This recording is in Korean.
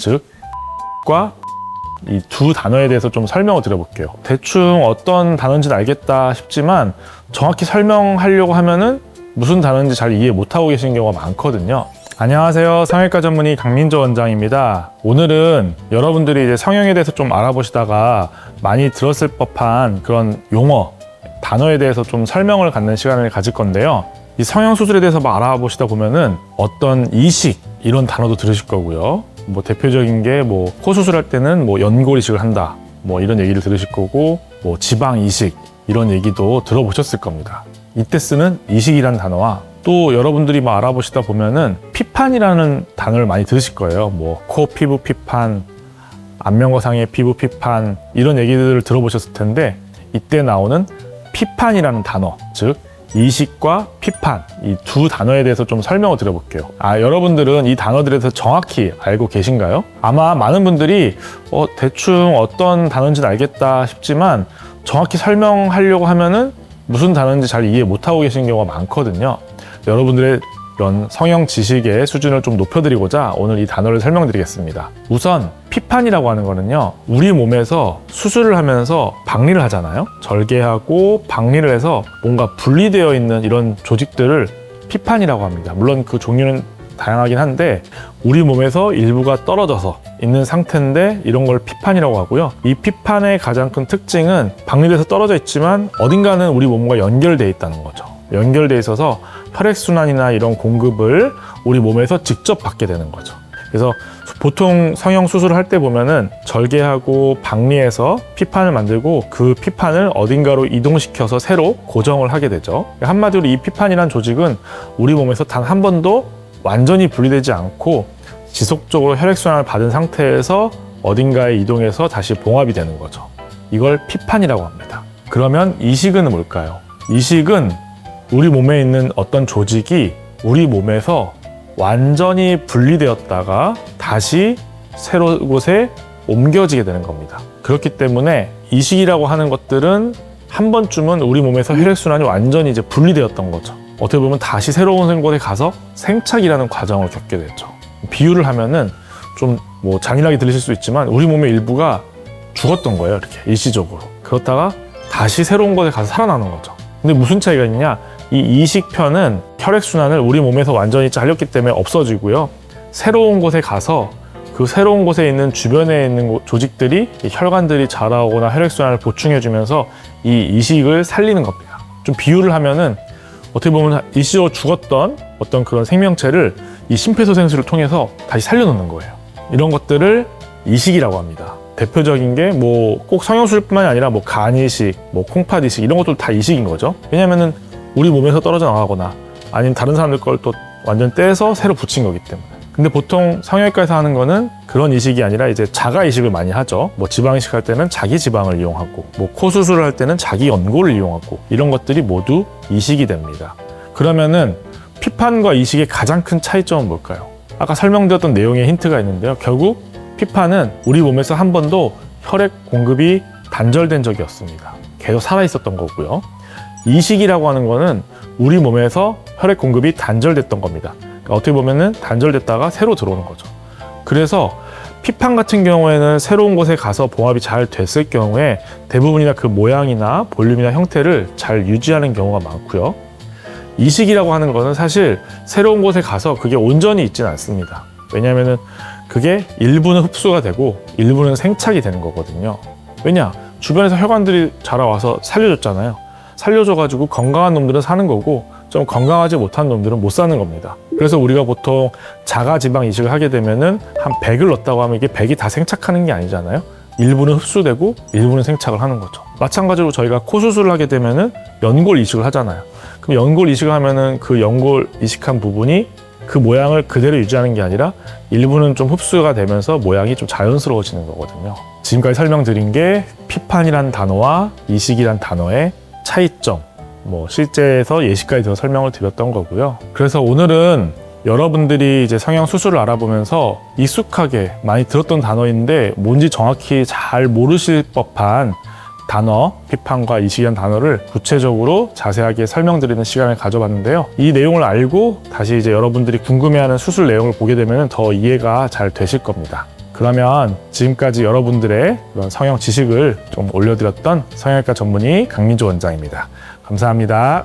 즉 과 이 두 단어에 대해서 좀 설명을 드려볼게요. 대충 어떤 단어인지는 알겠다 싶지만 정확히 설명하려고 하면은 무슨 단어인지 잘 이해 못하고 계시는 경우가 많거든요. 안녕하세요. 성형외과 전문의 강민조 원장입니다. 오늘은 여러분들이 이제 성형에 대해서 좀 알아보시다가 많이 들었을 법한 그런 용어, 단어에 대해서 좀 설명을 갖는 시간을 가질 건데요. 이 성형 수술에 대해서 막 알아보시다 보면은 어떤 이식 이런 단어도 들으실 거고요. 뭐 대표적인 게 뭐 코 수술할 때는 뭐 연골 이식을 한다, 뭐 이런 얘기를 들으실 거고, 뭐 지방 이식 이런 얘기도 들어보셨을 겁니다. 이때 쓰는 이식이라는 단어와 또 여러분들이 막 알아보시다 보면은 피판이라는 단어를 많이 들으실 거예요. 뭐 코 피부 피판, 안면거상의 피부 피판 이런 얘기들을 들어보셨을 텐데 이때 나오는 피판이라는 단어, 즉 이식과 피판 이 두 단어에 대해서 좀 설명을 드려볼게요. 여러분들은 이 단어들에 대해서 정확히 알고 계신가요? 아마 많은 분들이 대충 어떤 단어인지는 알겠다 싶지만 정확히 설명하려고 하면은 무슨 단어인지 잘 이해 못하고 계시는 경우가 많거든요. 여러분들의 이런 성형 지식의 수준을 좀 높여드리고자 오늘 이 단어를 설명드리겠습니다. 우선 피판이라고 하는 거는요, 우리 몸에서 수술을 하면서 박리를 하잖아요. 절개하고 박리를 해서 뭔가 분리되어 있는 이런 조직들을 피판이라고 합니다. 물론 그 종류는 다양하긴 한데 우리 몸에서 일부가 떨어져서 있는 상태인데 이런 걸 피판이라고 하고요. 이 피판의 가장 큰 특징은 박리돼서 떨어져 있지만 어딘가는 우리 몸과 연결되어 있다는 거죠. 연결되어 있어서 혈액순환이나 이런 공급을 우리 몸에서 직접 받게 되는 거죠. 그래서 보통 성형 수술을 할 때 보면은 절개하고 박리해서 피판을 만들고 그 피판을 어딘가로 이동시켜서 새로 고정을 하게 되죠. 한마디로 이 피판이란 조직은 우리 몸에서 단 한 번도 완전히 분리되지 않고 지속적으로 혈액순환을 받은 상태에서 어딘가에 이동해서 다시 봉합이 되는 거죠. 이걸 피판이라고 합니다. 그러면 이식은 뭘까요? 이식은 우리 몸에 있는 어떤 조직이 우리 몸에서 완전히 분리되었다가 다시 새로운 곳에 옮겨지게 되는 겁니다. 그렇기 때문에 이식이라고 하는 것들은 한 번쯤은 우리 몸에서 혈액순환이 완전히 이제 분리되었던 거죠. 어떻게 보면 다시 새로운 곳에 가서 생착이라는 과정을 겪게 되죠. 비유를 하면은 좀 뭐 잔인하게 들리실 수 있지만 우리 몸의 일부가 죽었던 거예요. 이렇게 일시적으로. 그렇다가 다시 새로운 곳에 가서 살아나는 거죠. 근데 무슨 차이가 있냐? 이 이식편은 혈액순환을 우리 몸에서 완전히 잘렸기 때문에 없어지고요. 새로운 곳에 가서 그 새로운 곳에 있는 주변에 있는 조직들이 혈관들이 자라오거나 혈액순환을 보충해주면서 이 이식을 살리는 겁니다. 좀 비유를 하면은 어떻게 보면 일시적으로 죽었던 어떤 그런 생명체를 이 심폐소생술을 통해서 다시 살려놓는 거예요. 이런 것들을 이식이라고 합니다. 대표적인 게 뭐 꼭 성형수술뿐만이 아니라 뭐 간이식, 뭐 콩팥 이식 이런 것도 다 이식인 거죠. 왜냐면은 우리 몸에서 떨어져 나가거나 아니면 다른 사람들 걸 또 완전 떼서 새로 붙인 거기 때문에. 근데 보통 성형외과에서 하는 거는 그런 이식이 아니라 이제 자가 이식을 많이 하죠. 뭐 지방 이식할 때는 자기 지방을 이용하고, 뭐 코 수술을 할 때는 자기 연골을 이용하고, 이런 것들이 모두 이식이 됩니다. 그러면은 피판과 이식의 가장 큰 차이점은 뭘까요? 아까 설명드렸던 내용에 힌트가 있는데요. 결국 피판은 우리 몸에서 한 번도 혈액 공급이 단절된 적이 없습니다. 계속 살아 있었던 거고요. 이식이라고 하는 거는 우리 몸에서 혈액 공급이 단절됐던 겁니다. 그러니까 어떻게 보면은 단절됐다가 새로 들어오는 거죠. 그래서 피판 같은 경우에는 새로운 곳에 가서 봉합이 잘 됐을 경우에 대부분이나 그 모양이나 볼륨이나 형태를 잘 유지하는 경우가 많고요. 이식이라고 하는 거는 사실 새로운 곳에 가서 그게 온전히 있지는 않습니다. 왜냐하면은 그게 일부는 흡수가 되고 일부는 생착이 되는 거거든요. 왜냐? 주변에서 혈관들이 자라와서 살려줬잖아요. 살려줘가지고 건강한 놈들은 사는 거고 좀 건강하지 못한 놈들은 못 사는 겁니다. 그래서 우리가 보통 자가지방 이식을 하게 되면은 한 100을 넣었다고 하면 이게 100이 다 생착하는 게 아니잖아요. 일부는 흡수되고 일부는 생착을 하는 거죠. 마찬가지로 저희가 코 수술을 하게 되면은 연골 이식을 하잖아요. 그럼 연골 이식을 하면은 그 연골 이식한 부분이 그 모양을 그대로 유지하는 게 아니라 일부는 좀 흡수가 되면서 모양이 좀 자연스러워지는 거거든요. 지금까지 설명드린 게 피판이란 단어와 이식이란 단어의 차이점, 뭐 실제에서 예시까지 들어 설명을 드렸던 거고요. 그래서 오늘은 여러분들이 이제 성형 수술을 알아보면서 익숙하게 많이 들었던 단어인데 뭔지 정확히 잘 모르실 법한 단어, 피판과 이식이라는 단어를 구체적으로 자세하게 설명드리는 시간을 가져봤는데요. 이 내용을 알고 다시 이제 여러분들이 궁금해하는 수술 내용을 보게 되면 더 이해가 잘 되실 겁니다. 그러면 지금까지 여러분들의 그런 성형 지식을 좀 올려드렸던 성형외과 전문의 강민조 원장입니다. 감사합니다.